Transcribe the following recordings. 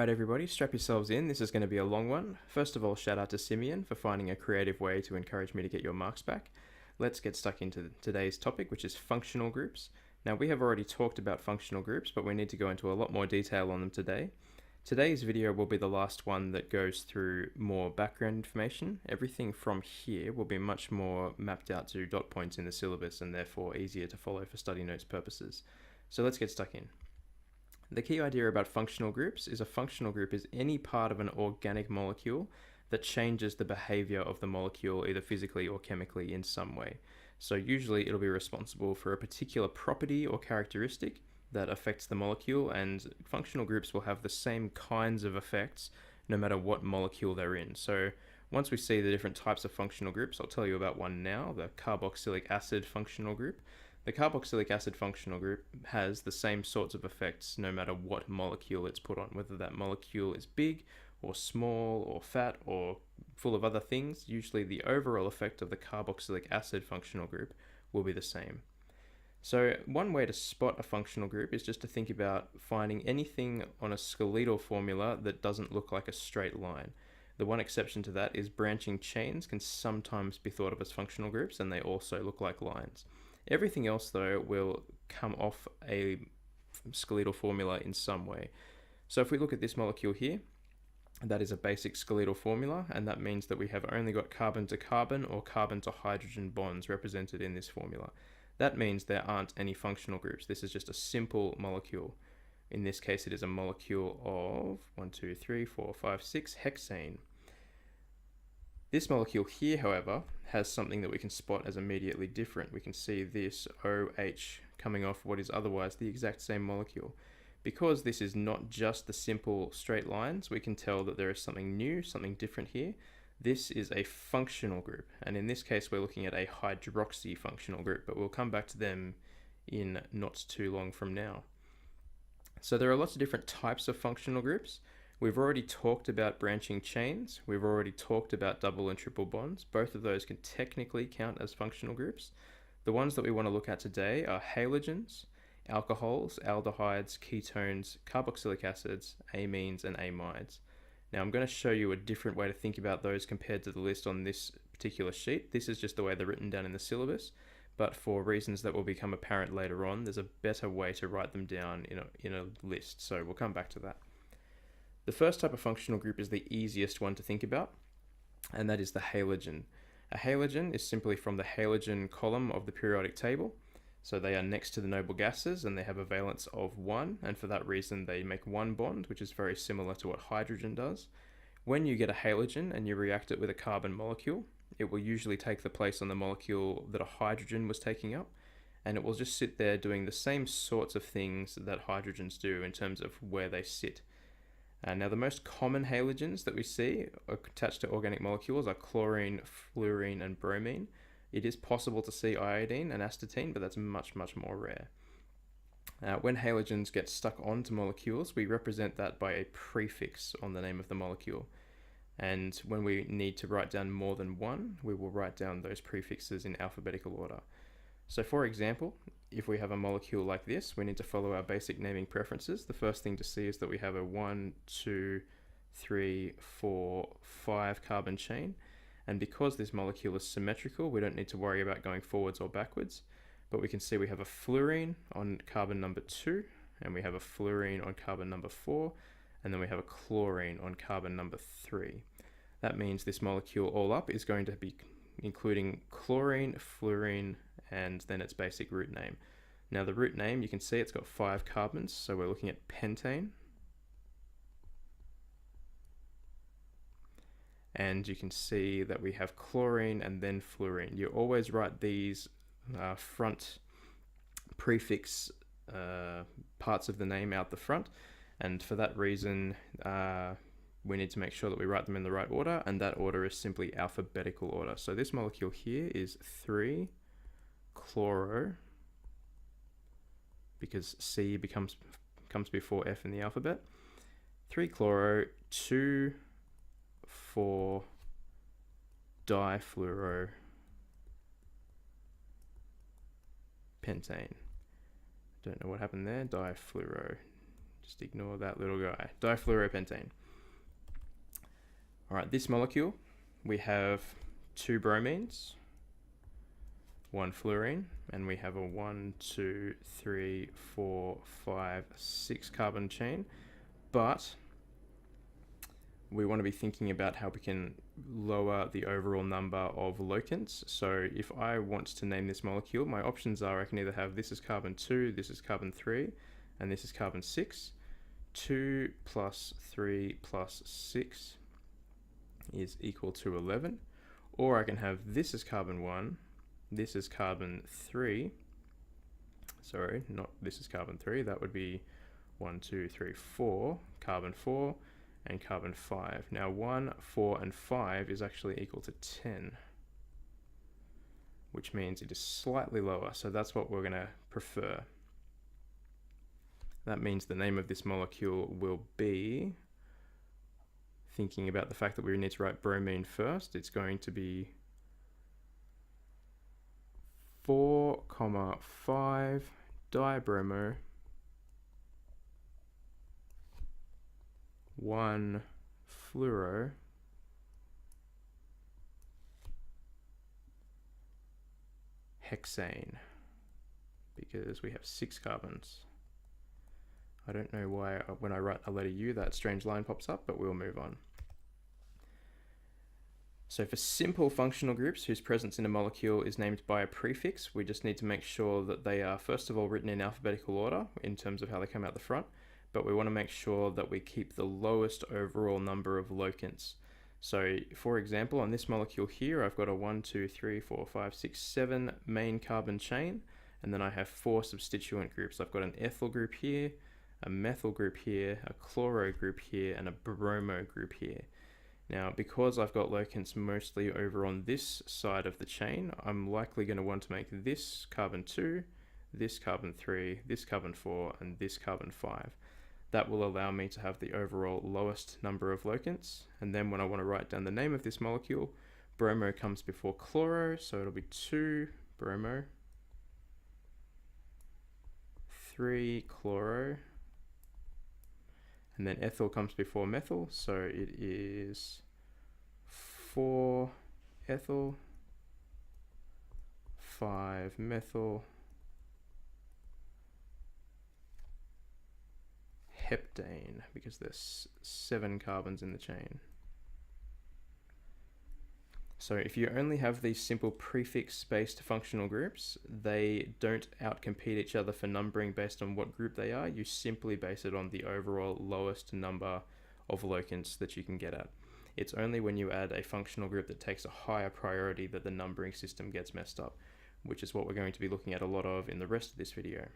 Alright everybody, strap yourselves in, this is going to be a long one. First of all, shout out to Simeon for finding a creative way to encourage me to get your marks back. Let's get stuck into today's topic, which is functional groups. Now we have already talked about functional groups, but we need to go into a lot more detail on them today. Today's video will be the last one that goes through more background information. Everything from here will be much more mapped out to dot points in the syllabus and therefore easier to follow for study notes purposes. So let's get stuck in. The key idea about functional groups is a functional group is any part of an organic molecule that changes the behavior of the molecule either physically or chemically in some way. So usually it'll be responsible for a particular property or characteristic that affects the molecule, and functional groups will have the same kinds of effects no matter what molecule they're in. So once we see the different types of functional groups, I'll tell you about one now, the carboxylic acid functional group. The carboxylic acid functional group has the same sorts of effects no matter what molecule it's put on, whether that molecule is big or small or fat or full of other things. Usually the overall effect of the carboxylic acid functional group will be the same. So one way to spot a functional group is just to think about finding anything on a skeletal formula that doesn't look like a straight line. The one exception to that is branching chains can sometimes be thought of as functional groups, and they also look like lines. Everything else, though, will come off a skeletal formula in some way. So if we look at this molecule here, that is a basic skeletal formula, and that means that we have only got carbon to carbon or carbon to hydrogen bonds represented in this formula. That means there aren't any functional groups. This is just a simple molecule. In this case, it is a molecule of 6 hexane. This molecule here, however, has something that we can spot as immediately different. We can see this OH coming off what is otherwise the exact same molecule. Because this is not just the simple straight lines, we can tell that there is something new, something different here. This is a functional group, and in this case we're looking at a hydroxy functional group, but we'll come back to them in not too long from now. So there are lots of different types of functional groups. We've already talked about branching chains. We've already talked about double and triple bonds. Both of those can technically count as functional groups. The ones that we want to look at today are halogens, alcohols, aldehydes, ketones, carboxylic acids, amines, and amides. Now I'm going to show you a different way to think about those compared to the list on this particular sheet. This is just the way they're written down in the syllabus, but for reasons that will become apparent later on, there's a better way to write them down in a list. So we'll come back to that. The first type of functional group is the easiest one to think about, and that is the halogen. A halogen is simply from the halogen column of the periodic table. So they are next to the noble gases and they have a valence of 1, and for that reason they make one bond, which is very similar to what hydrogen does. When you get a halogen and you react it with a carbon molecule, it will usually take the place on the molecule that a hydrogen was taking up, and it will just sit there doing the same sorts of things that hydrogens do in terms of where they sit. Now the most common halogens that we see attached to organic molecules are chlorine, fluorine, and bromine. It is possible to see iodine and astatine, but that's much, much more rare. When halogens get stuck onto molecules, we represent that by a prefix on the name of the molecule. And when we need to write down more than one, we will write down those prefixes in alphabetical order. So for example, if we have a molecule like this, we need to follow our basic naming preferences. The first thing to see is that we have a 1, 2, 3, 4, 5 carbon chain. And because this molecule is symmetrical, we don't need to worry about going forwards or backwards. But we can see we have a fluorine on carbon number 2, and we have a fluorine on carbon number 4, and then we have a chlorine on carbon number 3. That means this molecule all up is going to be including chlorine, fluorine, and then its basic root name. Now the root name, you can see it's got 5 carbons, so we're looking at pentane. And you can see that we have chlorine and then fluorine. You always write these front prefix parts of the name out the front, and for that reason we need to make sure that we write them in the right order, and that order is simply alphabetical order. So this molecule here is 3-chloro, because C comes before F in the alphabet. 3-chloro, 2,4-difluoropentane. Don't know what happened there. Difluoro. Just ignore that little guy. Difluoropentane. All right, this molecule, we have 2 bromines, 1 fluorine, and we have a 1, 2, 3, 4, 5, 6 carbon chain. But we want to be thinking about how we can lower the overall number of locants. So if I want to name this molecule, my options are I can either have this is carbon 2, this is carbon 3, and this is carbon 6. 2 plus 3 plus 6 is equal to 11. Or I can have this is carbon 1, this is carbon 3. Sorry, not this is carbon 3. That would be 1, 2, 3, 4, carbon 4, and carbon 5. Now 1, 4, and 5 is actually equal to 10, which means it is slightly lower, so that's what we're going to prefer. That means the name of this molecule will be, thinking about the fact that we need to write bromine first, it's going to be 4, 5 dibromo 1 fluoro hexane, because we have 6 carbons. I don't know why when I write a letter U that strange line pops up, but we'll move on. So for simple functional groups whose presence in a molecule is named by a prefix, we just need to make sure that they are first of all written in alphabetical order in terms of how they come out the front, but we want to make sure that we keep the lowest overall number of locants. So for example, on this molecule here, I've got a 1, 2, 3, 4, 5, 6, 7 main carbon chain, and then I have 4 substituent groups. I've got an ethyl group here, a methyl group here, a chloro group here, and a bromo group here. Now, because I've got locants mostly over on this side of the chain, I'm likely going to want to make this carbon 2, this carbon 3, this carbon 4, and this carbon 5. That will allow me to have the overall lowest number of locants. And then when I want to write down the name of this molecule, bromo comes before chloro, so it'll be 2 bromo, 3 chloro, and then ethyl comes before methyl, so it is 4 ethyl, 5 methyl, heptane, because there's 7 carbons in the chain. So if you only have these simple prefix-based functional groups, they don't outcompete each other for numbering based on what group they are. You simply base it on the overall lowest number of locants that you can get at. It's only when you add a functional group that takes a higher priority that the numbering system gets messed up, which is what we're going to be looking at a lot of in the rest of this video.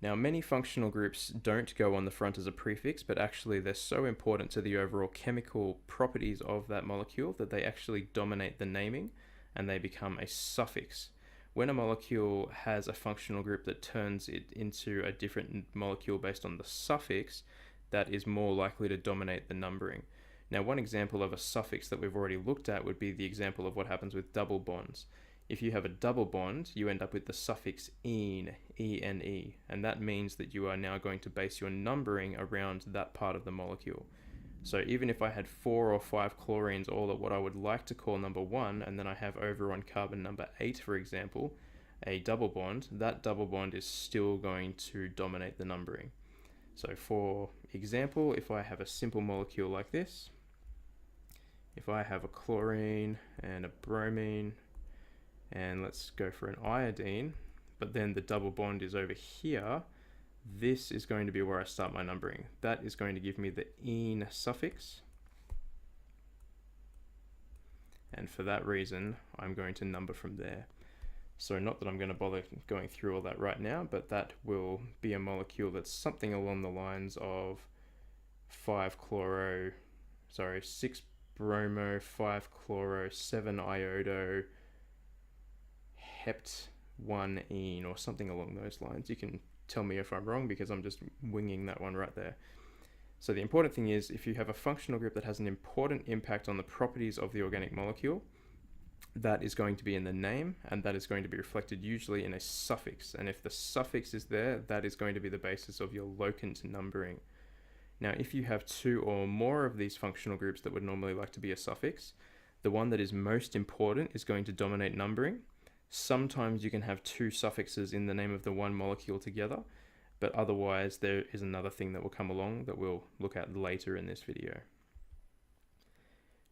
Now, many functional groups don't go on the front as a prefix, but actually they're so important to the overall chemical properties of that molecule that they actually dominate the naming and they become a suffix. When a molecule has a functional group that turns it into a different molecule based on the suffix, that is more likely to dominate the numbering. Now, one example of a suffix that we've already looked at would be the example of what happens with double bonds. If you have a double bond, you end up with the suffix ene, E-N-E, and that means that you are now going to base your numbering around that part of the molecule. So even if I had 4 or 5 chlorines all at what I would like to call number 1, and then I have over on carbon number 8, for example, a double bond, that double bond is still going to dominate the numbering. So for example, if I have a simple molecule like this, if I have a chlorine and a bromine, and let's go for an iodine, but then the double bond is over here, this is going to be where I start my numbering. That is going to give me the ene suffix. And for that reason, I'm going to number from there. So not that I'm going to bother going through all that right now, but that will be a molecule that's something along the lines of 6 bromo, 5 chloro, 7 iodo, hept 1 ene, or something along those lines. You can tell me if I'm wrong because I'm just winging that one right there. So the important thing is, if you have a functional group that has an important impact on the properties of the organic molecule, that is going to be in the name, and that is going to be reflected usually in a suffix. And if the suffix is there, that is going to be the basis of your locant numbering. Now, if you have two or more of these functional groups that would normally like to be a suffix, the one that is most important is going to dominate numbering. Sometimes you can have two suffixes in the name of the one molecule together, but otherwise there is another thing that will come along that we'll look at later in this video.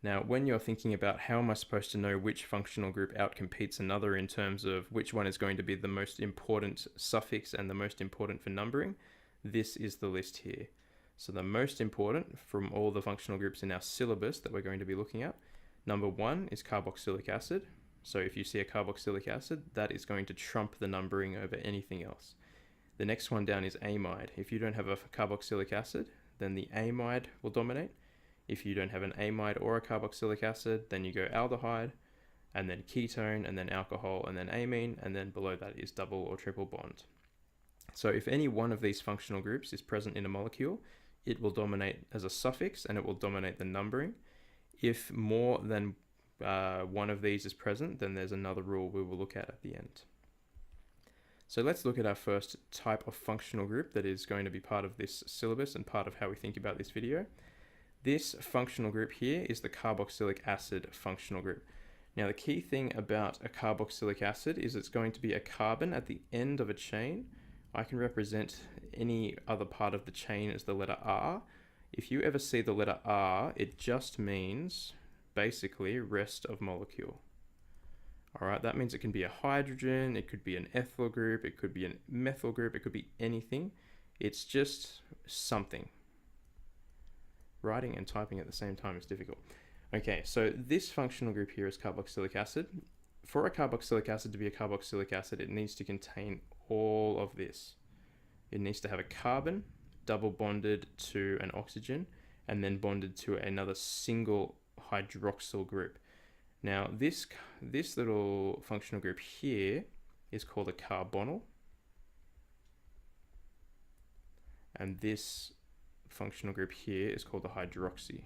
Now, when you're thinking about how am I supposed to know which functional group outcompetes another in terms of which one is going to be the most important suffix and the most important for numbering, this is the list here. So the most important from all the functional groups in our syllabus that we're going to be looking at, number 1 is carboxylic acid. So if you see a carboxylic acid, that is going to trump the numbering over anything else. The next one down is amide. If you don't have a carboxylic acid, then the amide will dominate. If you don't have an amide or a carboxylic acid, then you go aldehyde, and then ketone, and then alcohol, and then amine, and then below that is double or triple bond. So if any one of these functional groups is present in a molecule, it will dominate as a suffix and it will dominate the numbering. If more than one of these is present, then there's another rule we will look at the end. So let's look at our first type of functional group that is going to be part of this syllabus and part of how we think about this video. This functional group here is the carboxylic acid functional group. Now the key thing about a carboxylic acid is it's going to be a carbon at the end of a chain. I can represent any other part of the chain as the letter R. If you ever see the letter R, it just means basically rest of molecule. Alright, that means it can be a hydrogen, it could be an ethyl group, it could be a methyl group, it could be anything. It's just something. Writing and typing at the same time is difficult. Okay, so this functional group here is carboxylic acid. For a carboxylic acid to be a carboxylic acid, it needs to contain all of this. It needs to have a carbon double bonded to an oxygen and then bonded to another single hydroxyl group. Now, this little functional group here is called a carbonyl. And this functional group here is called a hydroxy.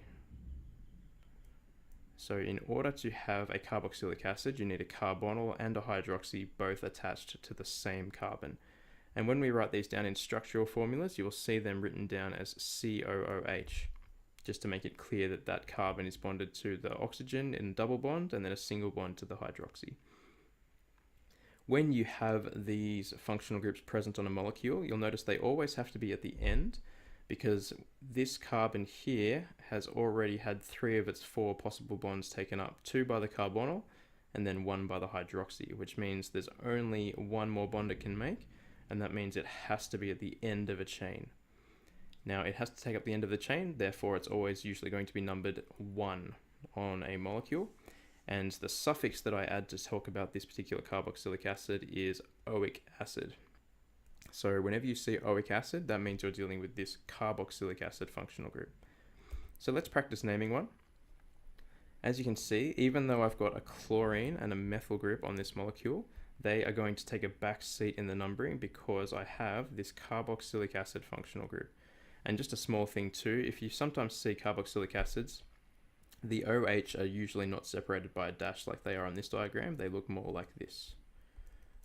So in order to have a carboxylic acid, you need a carbonyl and a hydroxy both attached to the same carbon. And when we write these down in structural formulas, you will see them written down as COOH, just to make it clear that that carbon is bonded to the oxygen in a double bond and then a single bond to the hydroxy. When you have these functional groups present on a molecule, you'll notice they always have to be at the end, because this carbon here has already had 3 of its 4 possible bonds taken up, 2 by the carbonyl and then 1 by the hydroxy, which means there's only 1 more bond it can make, and that means it has to be at the end of a chain. Now it has to take up the end of the chain, therefore it's always usually going to be numbered 1 on a molecule, and the suffix that I add to talk about this particular carboxylic acid is oic acid. So whenever you see oic acid, that means you're dealing with this carboxylic acid functional group. So let's practice naming one. As you can see, even though I've got a chlorine and a methyl group on this molecule, they are going to take a back seat in the numbering because I have this carboxylic acid functional group. And just a small thing too, if you sometimes see carboxylic acids, the OH are usually not separated by a dash like they are on this diagram. They look more like this.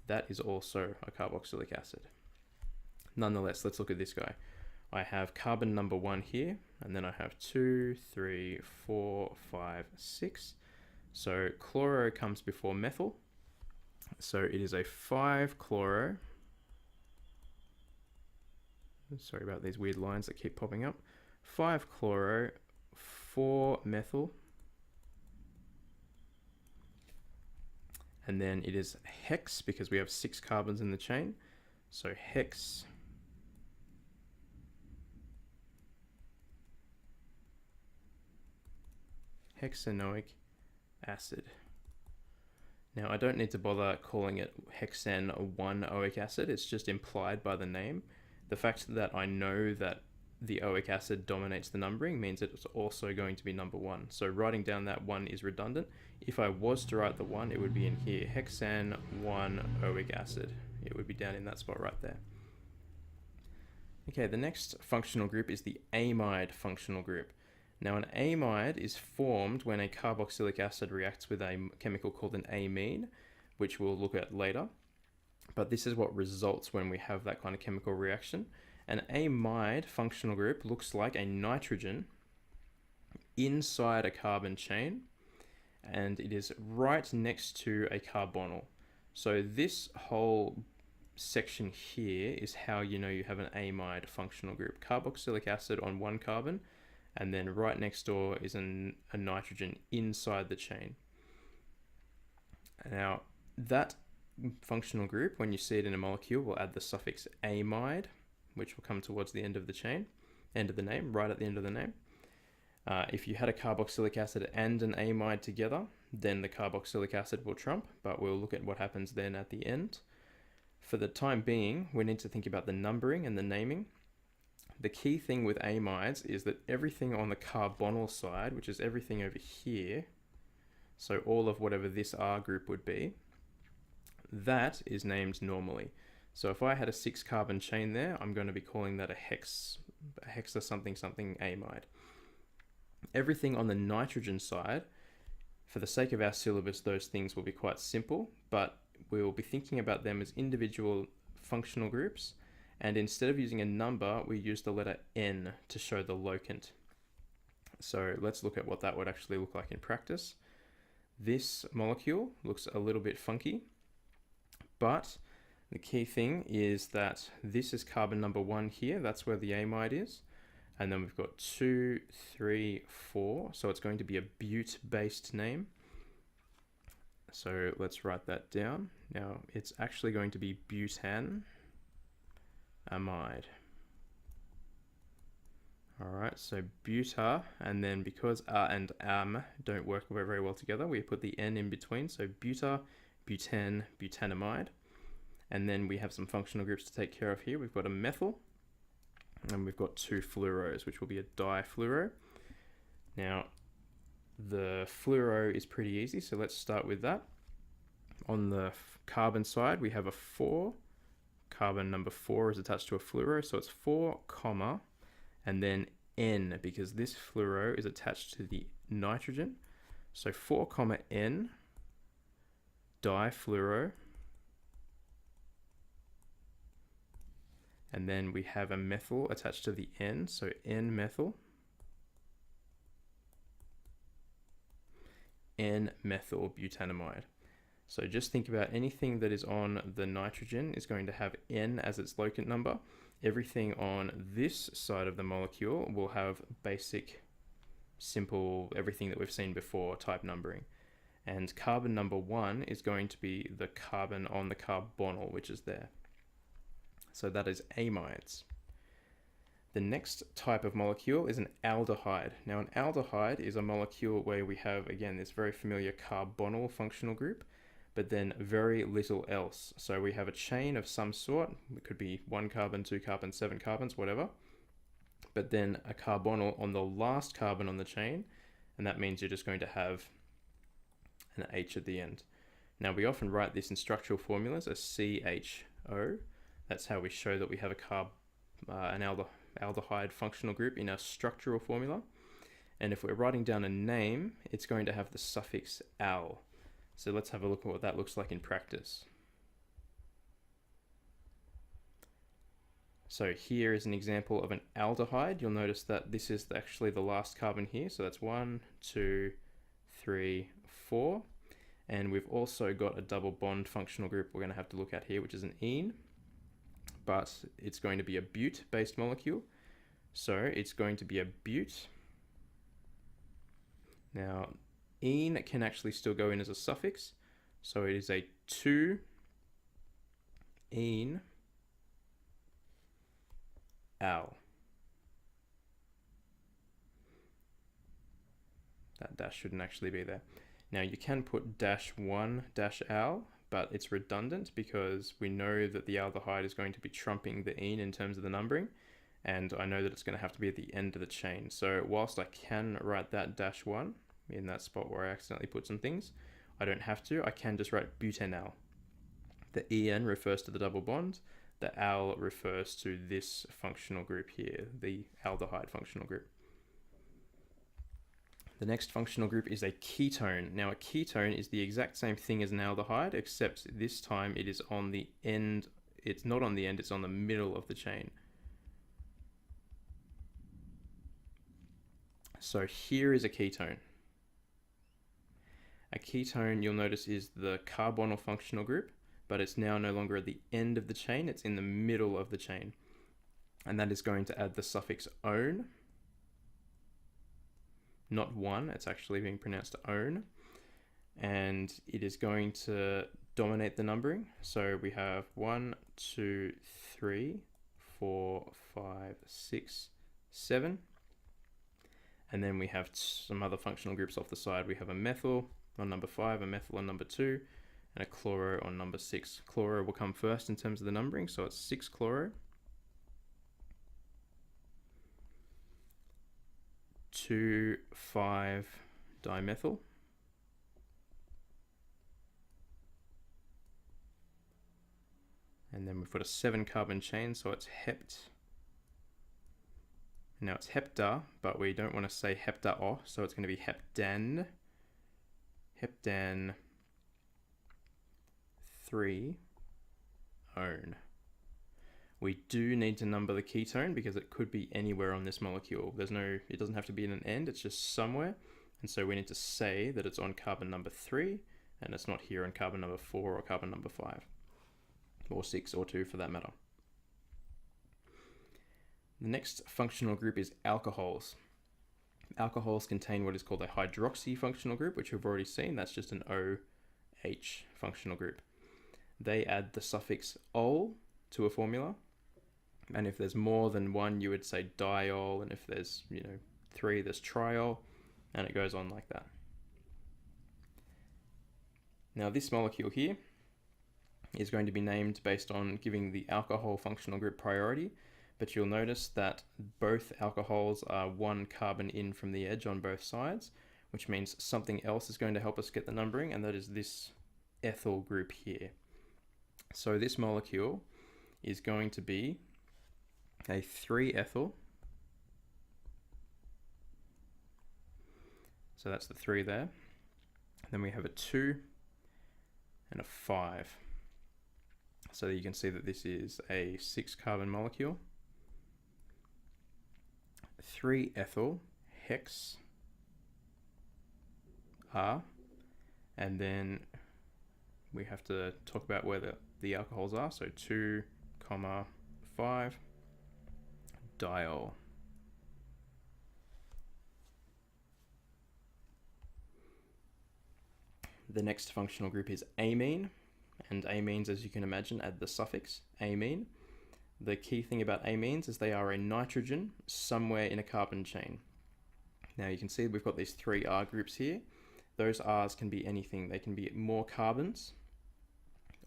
That is also a carboxylic acid. Nonetheless, let's look at this guy. I have carbon number 1 here, and then I have 2, 3, 4, 5, 6. So chloro comes before methyl. So it is a 5-chloro. Sorry about these weird lines that keep popping up. 5-chloro, 4-methyl. And then it is hex because we have 6 carbons in the chain. So hex. Hexanoic acid. Now I don't need to bother calling it hexane 1-oic acid, it's just implied by the name. The fact that I know that the oic acid dominates the numbering means it's also going to be number 1. So writing down that 1 is redundant. If I was to write the 1, it would be in here, hexane 1-oic acid. It would be down in that spot right there. Okay, the next functional group is the amide functional group. Now, an amide is formed when a carboxylic acid reacts with a chemical called an amine, which we'll look at later. But this is what results when we have that kind of chemical reaction. An amide functional group looks like a nitrogen inside a carbon chain, and it is right next to a carbonyl. So this whole section here is how you know you have an amide functional group. Carboxylic acid on one carbon, and then right next door is a nitrogen inside the chain. Now, that functional group, when you see it in a molecule, we'll add the suffix amide, which will come towards the end of the chain, end of the name, right at the end of the name. If you had a carboxylic acid and an amide together, then the carboxylic acid will trump, but we'll look at what happens then at the end. For the time being, we need to think about the numbering and the naming. The key thing with amides is that everything on the carbonyl side, which is everything over here, so all of whatever this R group would be, that is named normally. So if I had a 6-carbon chain there, I'm going to be calling that a hexa something something amide. Everything on the nitrogen side, for the sake of our syllabus, those things will be quite simple, but we will be thinking about them as individual functional groups, and instead of using a number, we use the letter N to show the locant. So let's look at what that would actually look like in practice. This molecule looks a little bit funky, but the key thing is that this is carbon number 1 here, that's where the amide is. And then we've got 2, 3, 4. So it's going to be a bute-based name. So let's write that down. Now it's actually going to be butan amide. All right, so buta, and then because and am don't work very well together, we put the N in between. So buta, butane, butanamide. And then we have some functional groups to take care of here. We've got a methyl, and we've got 2 fluoros, which will be a difluoro. Now, the fluoro is pretty easy, so let's start with that. On the carbon side, we have a 4. Carbon number 4 is attached to a fluoro, so it's 4, comma, and then N, because this fluoro is attached to the nitrogen. So 4, comma, N, difluoro. And then we have a methyl attached to the N, so N-methyl. N-methyl butanamide. So just think about anything that is on the nitrogen is going to have N as its locant number. Everything on this side of the molecule will have basic, simple, everything that we've seen before type numbering. And carbon number 1 is going to be the carbon on the carbonyl, which is there. So that is amides. The next type of molecule is an aldehyde. Now, an aldehyde is a molecule where we have, again, this very familiar carbonyl functional group, but then very little else. So we have a chain of some sort. It could be 1 carbon, 2 carbons, 7 carbons, whatever. But then a carbonyl on the last carbon on the chain, and that means you're just going to have an H at the end. Now, we often write this in structural formulas as CHO. That's how we show that we have an aldehyde functional group in our structural formula. And if we're writing down a name, it's going to have the suffix al. So let's have a look at what that looks like in practice. So here is an example of an aldehyde. You'll notice that this is actually the last carbon here. So that's 1, 2, 3, 4. And we've also got a double bond functional group we're going to have to look at here, which is an ene. But it's going to be a bute-based molecule. So it's going to be a bute. Now, ene can actually still go in as a suffix. So it is a 2-ene al. That dash shouldn't actually be there. Now you can put -1-al, but it's redundant because we know that the aldehyde is going to be trumping the ene in terms of the numbering, and I know that it's going to have to be at the end of the chain. So whilst I can write that -1 in that spot where I accidentally put some things, I don't have to. I can just write butanal. The en refers to the double bond. The al refers to this functional group here, the aldehyde functional group. The next functional group is a ketone. Now a ketone is the exact same thing as an aldehyde, except this time it is on the end. It's not on the end, it's on the middle of the chain. So here is a ketone. A ketone, you'll notice, is the carbonyl functional group, but it's now no longer at the end of the chain, it's in the middle of the chain. And that is going to add the suffix "one." Not one, it's actually being pronounced "one." And it is going to dominate the numbering. So we have 1, 2, 3, 4, 5, 6, 7. And then we have some other functional groups off the side. We have a methyl on number 5, a methyl on number 2, and a chloro on number 6. Chloro will come first in terms of the numbering, so it's 6 chloro. 2, 5 dimethyl. And then we've got a 7 carbon chain, so it's hept. Now it's hepta, but we don't want to say hepta-o, so it's going to be heptan. Heptan 3 one. We do need to number the ketone because it could be anywhere on this molecule. It doesn't have to be in an end, it's just somewhere. And so we need to say that it's on carbon number 3, and it's not here on carbon number 4 or carbon number 5, or 6 or 2 for that matter. The next functional group is alcohols. Alcohols contain what is called a hydroxy functional group, which we've already seen. That's just an OH functional group. They add the suffix "ol" to a formula. And if there's more than one, you would say diol. And if there's, 3, there's triol. And it goes on like that. Now this molecule here is going to be named based on giving the alcohol functional group priority. But you'll notice that both alcohols are 1 carbon in from the edge on both sides, which means something else is going to help us get the numbering, and that is this ethyl group here. So this molecule is going to be a 3-ethyl. So that's the 3 there. Then we have a 2 and a 5. So you can see that this is a 6 carbon molecule. 3-ethyl hex R, and then we have to talk about where the alcohols are. So 2, 5 diol. The next functional group is amine, and amines, as you can imagine, add the suffix amine. The key thing about amines is they are a nitrogen somewhere in a carbon chain. Now you can see we've got these 3 R groups here. Those R's can be anything. They can be more carbons,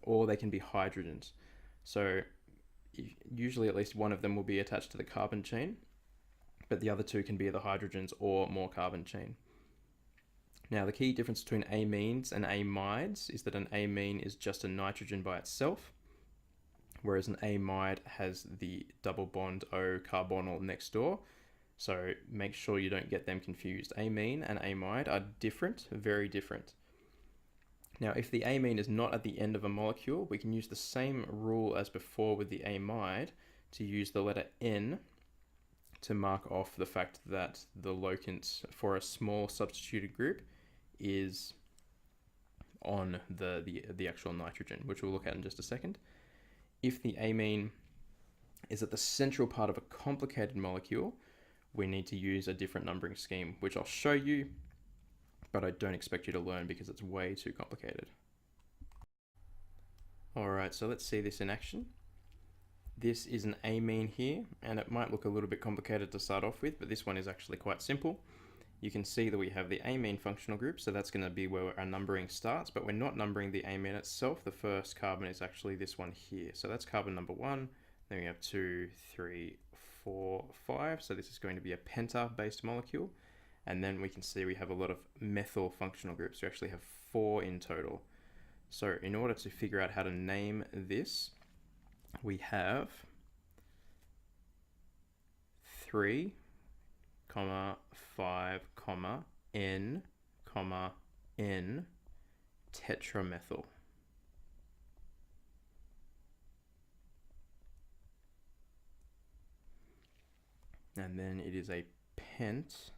or they can be hydrogens. So usually at least one of them will be attached to the carbon chain, but the other 2 can be the hydrogens or more carbon chain. Now the key difference between amines and amides is that an amine is just a nitrogen by itself, whereas an amide has the double bond O carbonyl next door. So make sure you don't get them confused. Amine and amide are different, very different. Now, if the amine is not at the end of a molecule, we can use the same rule as before with the amide to use the letter N to mark off the fact that the locant for a small substituted group is on the actual nitrogen, which we'll look at in just a second. If the amine is at the central part of a complicated molecule, we need to use a different numbering scheme, which I'll show you, but I don't expect you to learn because it's way too complicated. Alright, so let's see this in action. This is an amine here, and it might look a little bit complicated to start off with, but this one is actually quite simple. You can see that we have the amine functional group, so that's going to be where our numbering starts, but we're not numbering the amine itself. The first carbon is actually this one here. So that's carbon number 1, then we have 2, 3, 4, 5. So this is going to be a penta-based molecule. And then we can see we have a lot of methyl functional groups. We actually have 4 in total. So in order to figure out how to name this, we have 3, 5, N, comma, N tetramethyl. And then it is a pent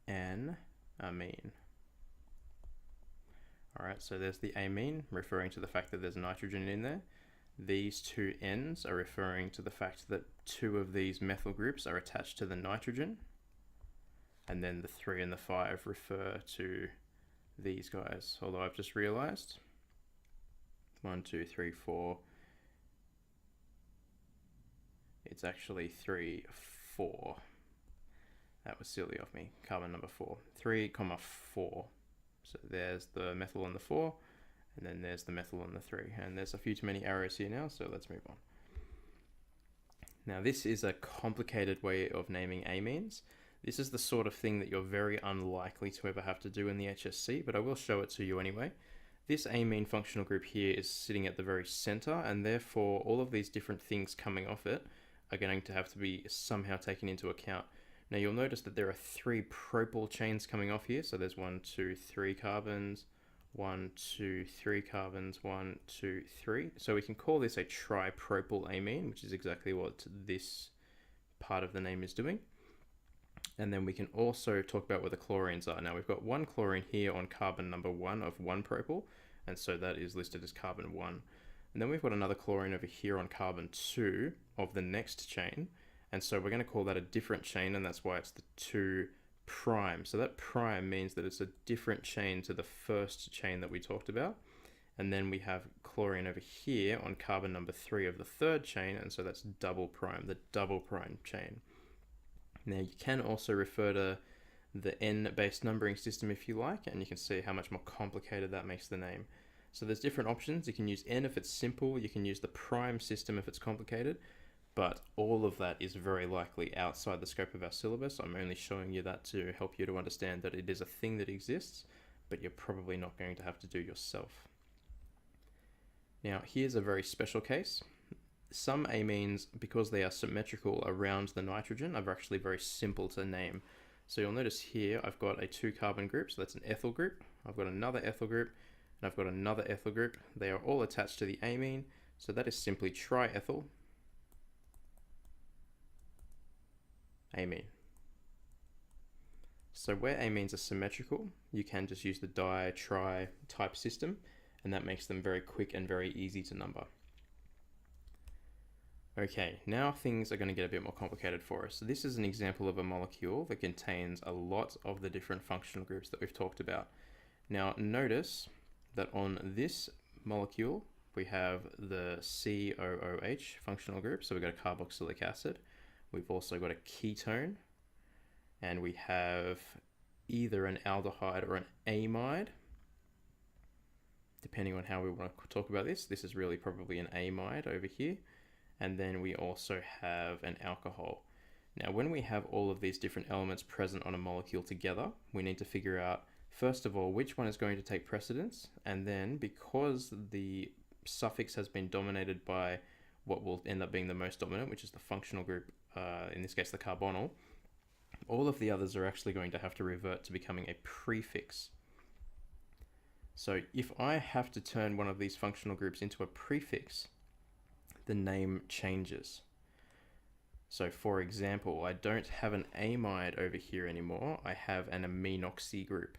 N amine. Alright, so there's the amine, referring to the fact that there's nitrogen in there. These two N's are referring to the fact that two of these methyl groups are attached to the nitrogen. And then the 3 and the 5 refer to these guys. Although I've just realized 1, 2, 3, 4. It's actually 3, 4. That was silly of me. Carbon number 4. 3, 4. So there's the methyl on the 4, and then there's the methyl on the 3. And there's a few too many arrows here now, so let's move on. Now this is a complicated way of naming amines. This is the sort of thing that you're very unlikely to ever have to do in the HSC, but I will show it to you anyway. This amine functional group here is sitting at the very center, and therefore all of these different things coming off it are going to have to be somehow taken into account. Now you'll notice that there are 3 propyl chains coming off here. So there's 1, 2, 3 carbons, 1, 2, 3 carbons, 1, 2, 3. So we can call this a tripropyl amine, which is exactly what this part of the name is doing. And then we can also talk about where the chlorines are. Now we've got 1 chlorine here on carbon number 1 of 1 propyl, and so that is listed as carbon 1. And then we've got another chlorine over here on carbon 2 of the next chain, and so we're going to call that a different chain, and that's why it's the 2 prime. So that prime means that it's a different chain to the first chain that we talked about. And then we have chlorine over here on carbon number 3 of the third chain, and so that's double prime, the double prime chain. Now you can also refer to the N-based numbering system if you like, and you can see how much more complicated that makes the name. So there's different options. You can use N if it's simple, you can use the prime system if it's complicated, but all of that is very likely outside the scope of our syllabus. I'm only showing you that to help you to understand that it is a thing that exists, but you're probably not going to have to do yourself. Now here's a very special case. Some amines, because they are symmetrical around the nitrogen, are actually very simple to name. So you'll notice here I've got a 2 carbon group, so that's an ethyl group. I've got another ethyl group, and I've got another ethyl group. They are all attached to the amine, so that is simply triethyl amine. So where amines are symmetrical, you can just use the di, tri type system, and that makes them very quick and very easy to number. Okay, now things are going to get a bit more complicated for us. So this is an example of a molecule that contains a lot of the different functional groups that we've talked about. Now notice that on this molecule, we have the COOH functional group. So we've got a carboxylic acid. We've also got a ketone, and we have either an aldehyde or an amide. Depending on how we want to talk about this, this is really probably an amide over here. And then we also have an alcohol. Now, when we have all of these different elements present on a molecule together, we need to figure out, first of all, which one is going to take precedence. And then, because the suffix has been dominated by what will end up being the most dominant, which is the functional group, in this case, the carbonyl, all of the others are actually going to have to revert to becoming a prefix. So if I have to turn one of these functional groups into a prefix, the name changes. So for example, I don't have an amide over here anymore. I have an aminoxy group.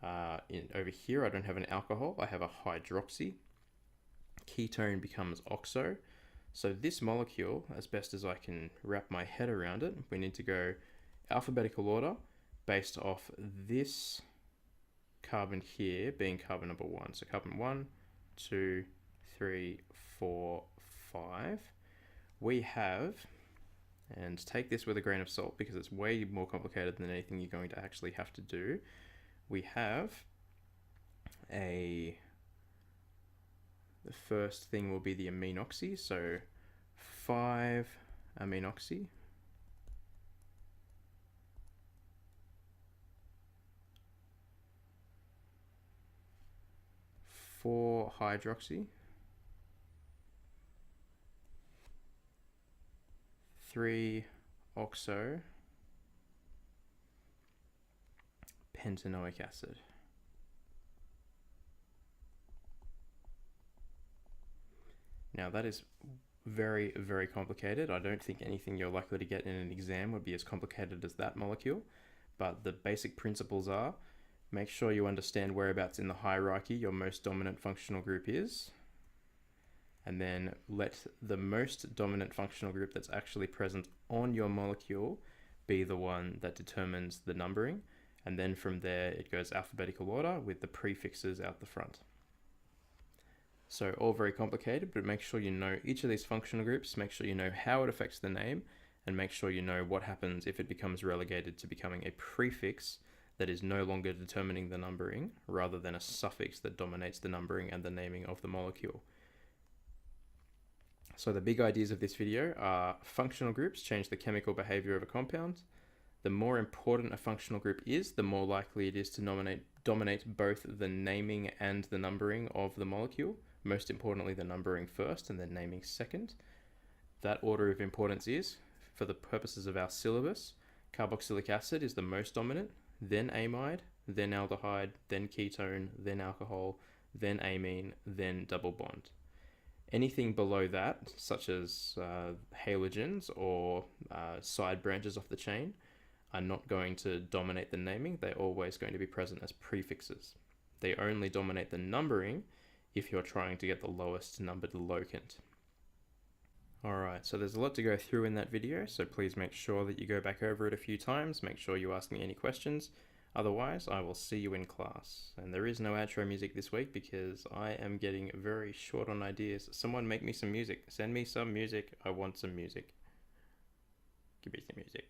Over here, I don't have an alcohol. I have a hydroxy. Ketone becomes oxo. So this molecule, as best as I can wrap my head around it, we need to go alphabetical order based off this carbon here being carbon number 1. So carbon 1, 2, 3, 4, 5. We have, and take this with a grain of salt because it's way more complicated than anything you're going to actually have to do. We have the first thing will be the aminoxy, so 5 aminoxy. 4 hydroxy. 3 oxo, pentanoic acid. Now that is very, very complicated. I don't think anything you're likely to get in an exam would be as complicated as that molecule, but the basic principles are: make sure you understand whereabouts in the hierarchy your most dominant functional group is, and then let the most dominant functional group that's actually present on your molecule be the one that determines the numbering, and then from there it goes alphabetical order with the prefixes out the front. So all very complicated, but make sure you know each of these functional groups, make sure you know how it affects the name, and make sure you know what happens if it becomes relegated to becoming a prefix that is no longer determining the numbering, rather than a suffix that dominates the numbering and the naming of the molecule. So the big ideas of this video are: functional groups change the chemical behavior of a compound. The more important a functional group is, the more likely it is to dominate both the naming and the numbering of the molecule. Most importantly, the numbering first and then naming second. That order of importance is, for the purposes of our syllabus, carboxylic acid is the most dominant, then amide, then aldehyde, then ketone, then alcohol, then amine, then double bond. Anything below that, such as halogens or side branches off the chain, are not going to dominate the naming. They're always going to be present as prefixes. They only dominate the numbering if you're trying to get the lowest numbered locant. Alright, so there's a lot to go through in that video, so please make sure that you go back over it a few times. Make sure you ask me any questions. Otherwise, I will see you in class. And there is no outro music this week because I am getting very short on ideas. Someone make me some music. Send me some music. I want some music. Give me some music.